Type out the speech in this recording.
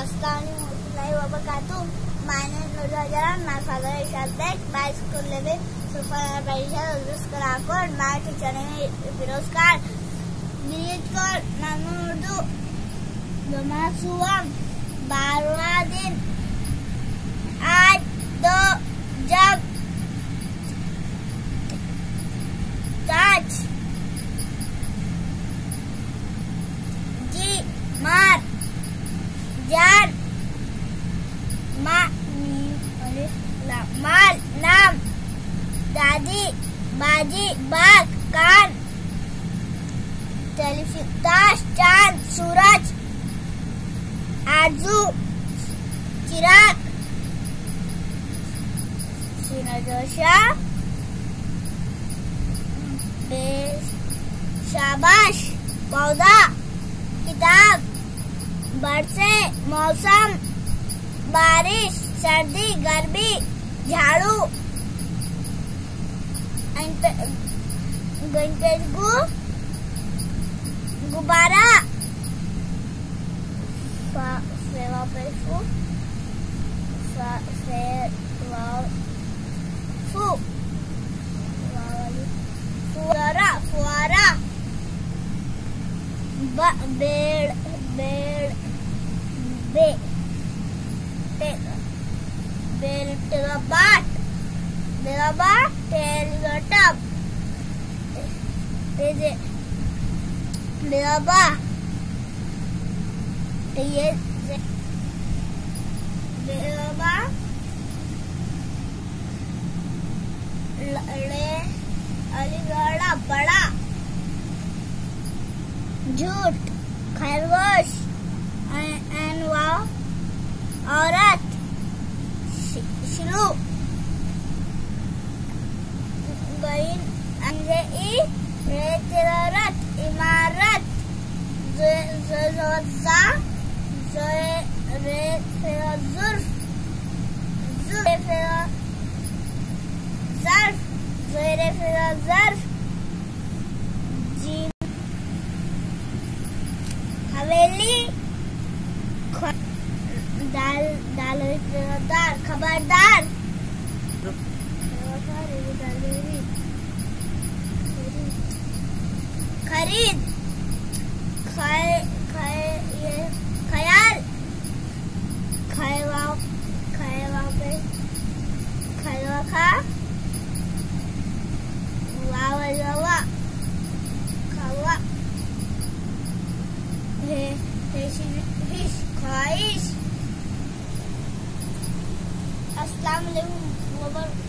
Assalamualaikum wabarakatuh. My name is Nurhajaran. My father is Abdek. My school name is Sultan Parishad Uskarakoot. My teacher name is Firoz Khan. Niyat ko Nanudu Dumasuam 12वां दिन आज तो जब ताज जी मार जान माल नाम दादी बाजी बाग कान ताश चांद सूरज आरजू चिराग जोशा शाबाश पौधा किताब बरसे मौसम बारिश सर्दी गर्मी झाड़ू गुब्बारा फुआरा बेड़ अलीगढ़ बड़ा झूठ खरगोश औरत शुरू रेत इमारत ज़र्फ़ हवेली दाल खबरदार खरीद ख्याल खा ख्वाहिश। अस्सलाम वालेकुम।